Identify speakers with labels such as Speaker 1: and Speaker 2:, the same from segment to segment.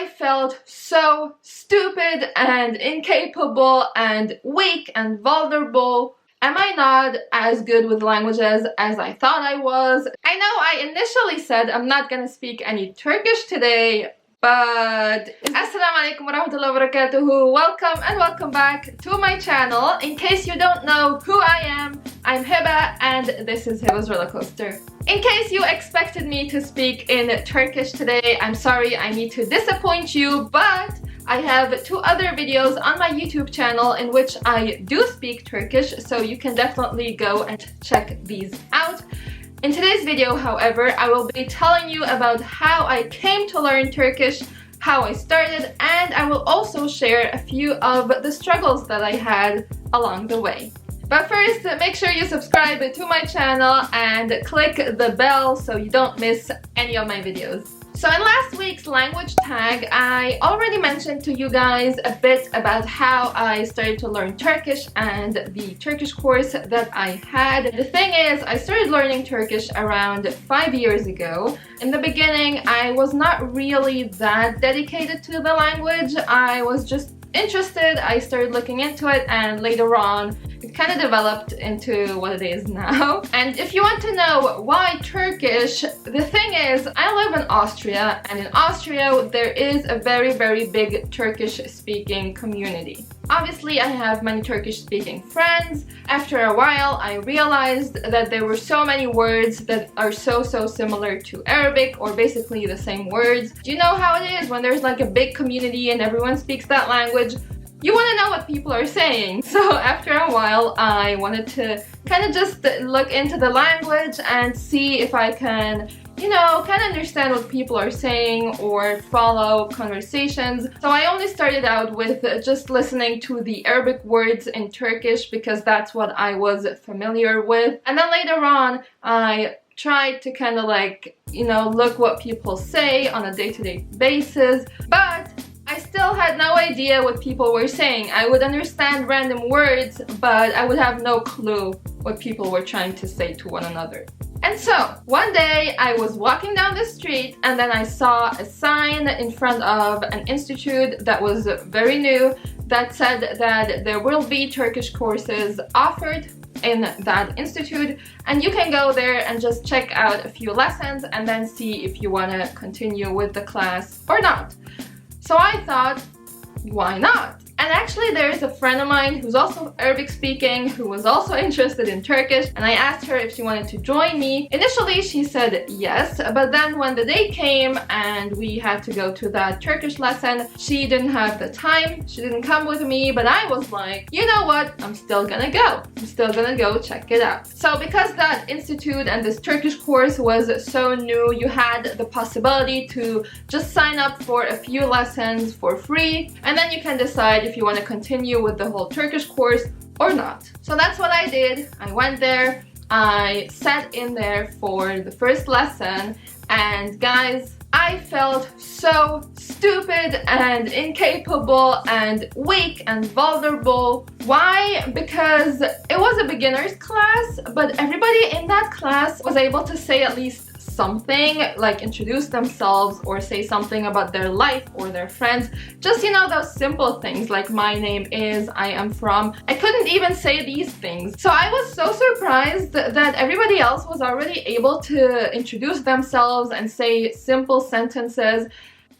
Speaker 1: I felt so stupid and incapable and weak and vulnerable. Am I not as good with languages as I thought I was? I know I initially said I'm not gonna speak any Turkish today, but Assalamu alaikum warahmatullahi wabarakatuh. Welcome and welcome back to my channel. In case you don't know who I am, I'm Hebah and this is Hebah's roller coaster. In case you expected me to speak in Turkish today, I'm sorry, I need to disappoint you, but I have 2 other videos on my YouTube channel in which I do speak Turkish, so you can definitely go and check these out. In today's video, however, I will be telling you about how I came to learn Turkish, how I started, and I will also share a few of the struggles that I had along the way. But first, make sure you subscribe to my channel and click the bell so you don't miss any of my videos. So in last week's language tag, I already mentioned to you guys a bit about how I started to learn Turkish and the Turkish course that I had. The thing is, I started learning Turkish around 5 years ago. In the beginning, I was not really that dedicated to the language. I was just interested, I started looking into it, and later on it kind of developed into what it is now. And if you want to know why Turkish, the thing is, I live in Austria, and in Austria there is a very big Turkish speaking community. Obviously, I have many Turkish speaking friends. After a while, I realized that there were so many words that are so similar to Arabic, or basically the same words. Do you know how it is when there's like a big community and everyone speaks that language? You want to know what people are saying. So after a while, I wanted to kind of just look into the language and see if I can, you know, kind of understand what people are saying or follow conversations. So I only started out with just listening to the Arabic words in Turkish because that's what I was familiar with. And then later on, I tried to kind of like, you know, look what people say on a day-to-day basis. But I still had no idea what people were saying. I would understand random words, but I would have no clue what people were trying to say to one another. And so, one day I was walking down the street and then I saw a sign in front of an institute that was very new that said that there will be Turkish courses offered in that institute, and you can go there and just check out a few lessons and then see if you want to continue with the class or not. So I thought, why not? And actually there is a friend of mine who's also Arabic speaking, who was also interested in Turkish, and I asked her if she wanted to join me. Initially she said yes, but then when the day came and we had to go to that Turkish lesson, she didn't have the time, she didn't come with me, but I was like, you know what, I'm still gonna go. I'm still gonna go check it out. So because that institute and this Turkish course was so new, you had the possibility to just sign up for a few lessons for free, and then you can decide if you want to continue with the whole Turkish course or not. So that's what I did. I went there, I sat in there for the first lesson, and guys, I felt so stupid and incapable and weak and vulnerable. Why? Because it was a beginner's class, but everybody in that class was able to say at least something, like introduce themselves or say something about their life or their friends. Just, you know, those simple things like my name is, I am from. I couldn't even say these things. So I was so surprised that everybody else was already able to introduce themselves and say simple sentences.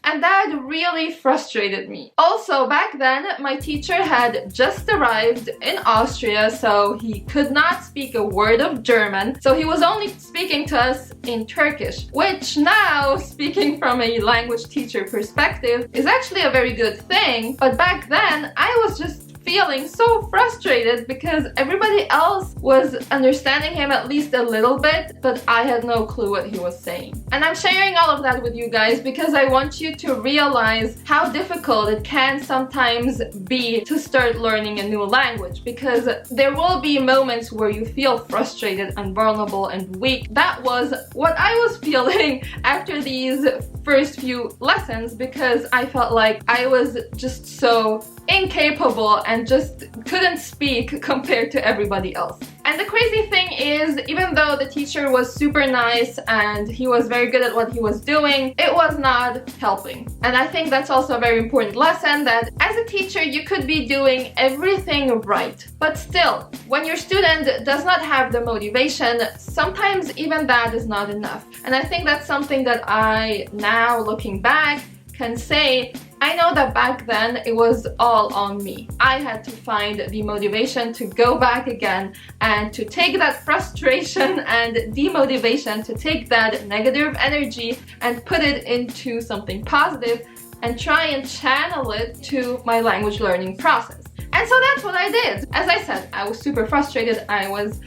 Speaker 1: And that really frustrated me. Also, back then, my teacher had just arrived in Austria, so he could not speak a word of German. So he was only speaking to us in Turkish, which now, speaking from a language teacher perspective, is actually a very good thing. But back then, I was just feeling so frustrated because everybody else was understanding him at least a little bit, but I had no clue what he was saying. And I'm sharing all of that with you guys because I want you to realize how difficult it can sometimes be to start learning a new language, because there will be moments where you feel frustrated and vulnerable and weak. That was what I was feeling after these first few lessons, because I felt like I was just so incapable and just couldn't speak compared to everybody else. And the crazy thing is, even though the teacher was super nice and he was very good at what he was doing, it was not helping. And I think that's also a very important lesson, that as a teacher you could be doing everything right, but still, when your student does not have the motivation, sometimes even that is not enough. And I think that's something that I, now looking back, can say, I know that back then it was all on me. I had to find the motivation to go back again and to take that frustration and demotivation, to take that negative energy and put it into something positive and try and channel it to my language learning process. And so that's what I did. As I said, I was super frustrated, I was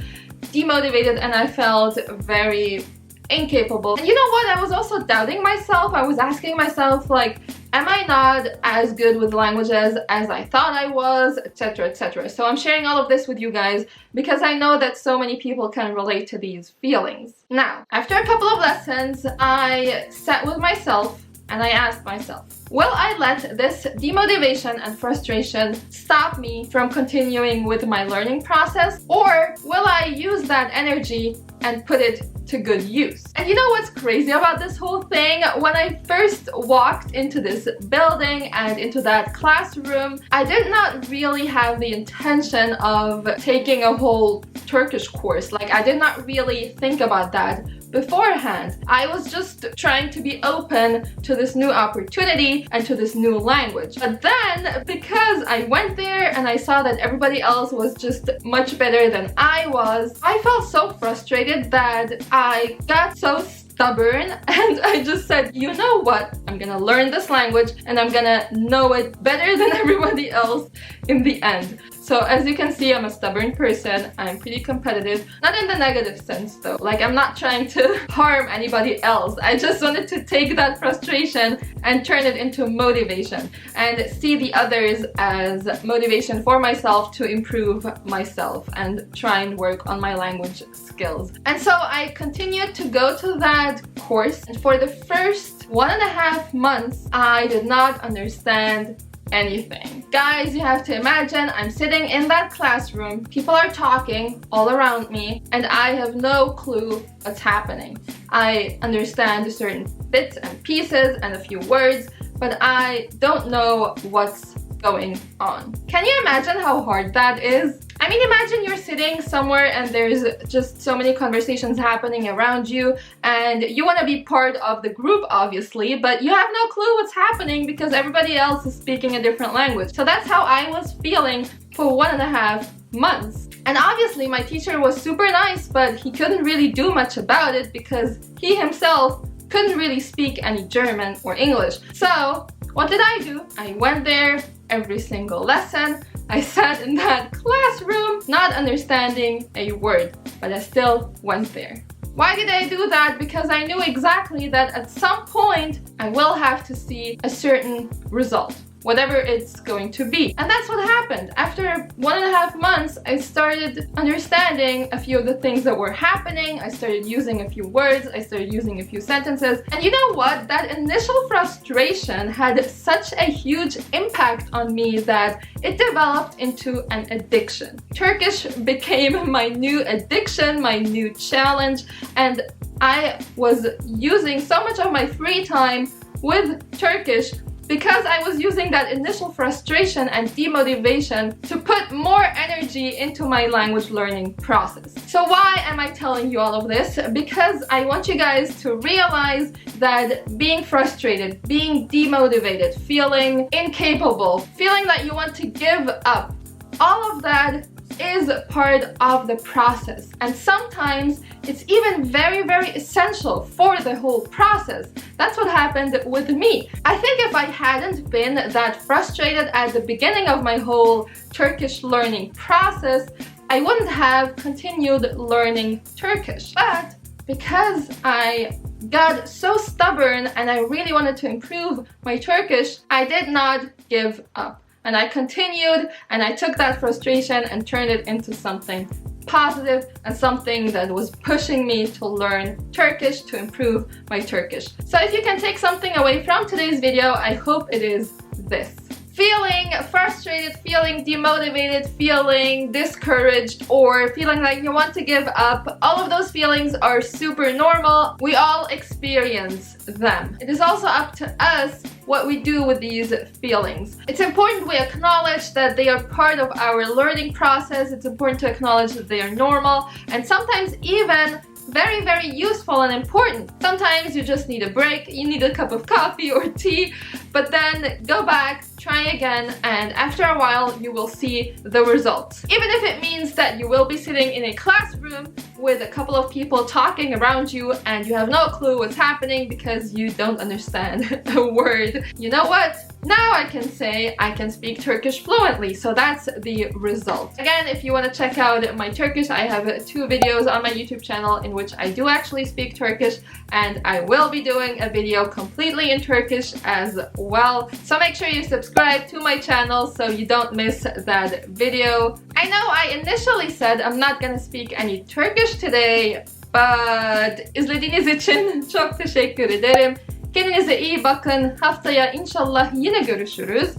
Speaker 1: demotivated, and I felt very incapable. And you know what? I was also doubting myself. I was asking myself, like, am I not as good with languages as I thought I was, etc., etc. So I'm sharing all of this with you guys because I know that so many people can relate to these feelings. Now, after a couple of lessons, I sat with myself and I asked myself, will I let this demotivation and frustration stop me from continuing with my learning process, or will I use that energy and put it to good use? And you know what's crazy about this whole thing? When I first walked into this building and into that classroom, I did not really have the intention of taking a whole Turkish course. Like, I did not really think about that beforehand. I was just trying to be open to this new opportunity and to this new language. But then, because I went there and I saw that everybody else was just much better than I was, I felt so frustrated that I got so stubborn and I just said, you know what, I'm gonna learn this language and I'm gonna know it better than everybody else in the end. So as you can see, I'm a stubborn person. I'm pretty competitive. Not in the negative sense though. Like, I'm not trying to harm anybody else. I just wanted to take that frustration and turn it into motivation and see the others as motivation for myself to improve myself and try and work on my language skills. And so I continued to go to that course, and for the first 1.5 months, I did not understand anything. Guys, you have to imagine I'm sitting in that classroom, people are talking all around me, and I have no clue what's happening. I understand certain bits and pieces and a few words, but I don't know what's going on. Can you imagine how hard that is? I mean, imagine you're sitting somewhere and there's just so many conversations happening around you and you want to be part of the group, obviously, but you have no clue what's happening because everybody else is speaking a different language. So that's how I was feeling for 1.5 months. And obviously my teacher was super nice, but he couldn't really do much about it because he himself couldn't really speak any German or English. So what did I do? I went there every single lesson. I sat in that classroom, not understanding a word, but I still went there. Why did I do that? Because I knew exactly that at some point I will have to see a certain result, whatever it's going to be. And that's what happened. After 1.5 months, I started understanding a few of the things that were happening. I started using a few words, I started using a few sentences. And you know what? That initial frustration had such a huge impact on me that it developed into an addiction. Turkish became my new addiction, my new challenge, and I was using so much of my free time with Turkish because I was using that initial frustration and demotivation to put more energy into my language learning process. So why am I telling you all of this? Because I want you guys to realize that being frustrated, being demotivated, feeling incapable, feeling that you want to give up, all of that is part of the process, and sometimes it's even very, very essential for the whole process. That's what happened with me. I think if I hadn't been that frustrated at the beginning of my whole Turkish learning process, I wouldn't have continued learning Turkish. But because I got so stubborn and I really wanted to improve my Turkish, I did not give up. And I continued, and I took that frustration and turned it into something positive and something that was pushing me to learn Turkish, to improve my Turkish. So if you can take something away from today's video, I hope it is this. Feeling frustrated, feeling demotivated, feeling discouraged, or feeling like you want to give up, all of those feelings are super normal. We all experience them. It is also up to us what we do with these feelings. It's important we acknowledge that they are part of our learning process. It's important to acknowledge that they are normal and sometimes even very, very useful and important. Sometimes you just need a break, you need a cup of coffee or tea, but then go back, try again, and after a while you will see the results. Even if it means that you will be sitting in a classroom with a couple of people talking around you and you have no clue what's happening because you don't understand a word. You know what? Now I can say I can speak Turkish fluently, so that's the result. Again, if you want to check out my Turkish, I have 2 videos on my YouTube channel in which I do actually speak Turkish, and I will be doing a video completely in Turkish as well. So make sure you subscribe to my channel so you don't miss that video. I know I initially said I'm not gonna speak any Turkish today, but izlediğiniz için çok teşekkür ederim. Kendinize iyi bakın. Haftaya inşallah yine görüşürüz.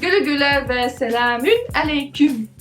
Speaker 1: Güle güle ve selamün aleyküm.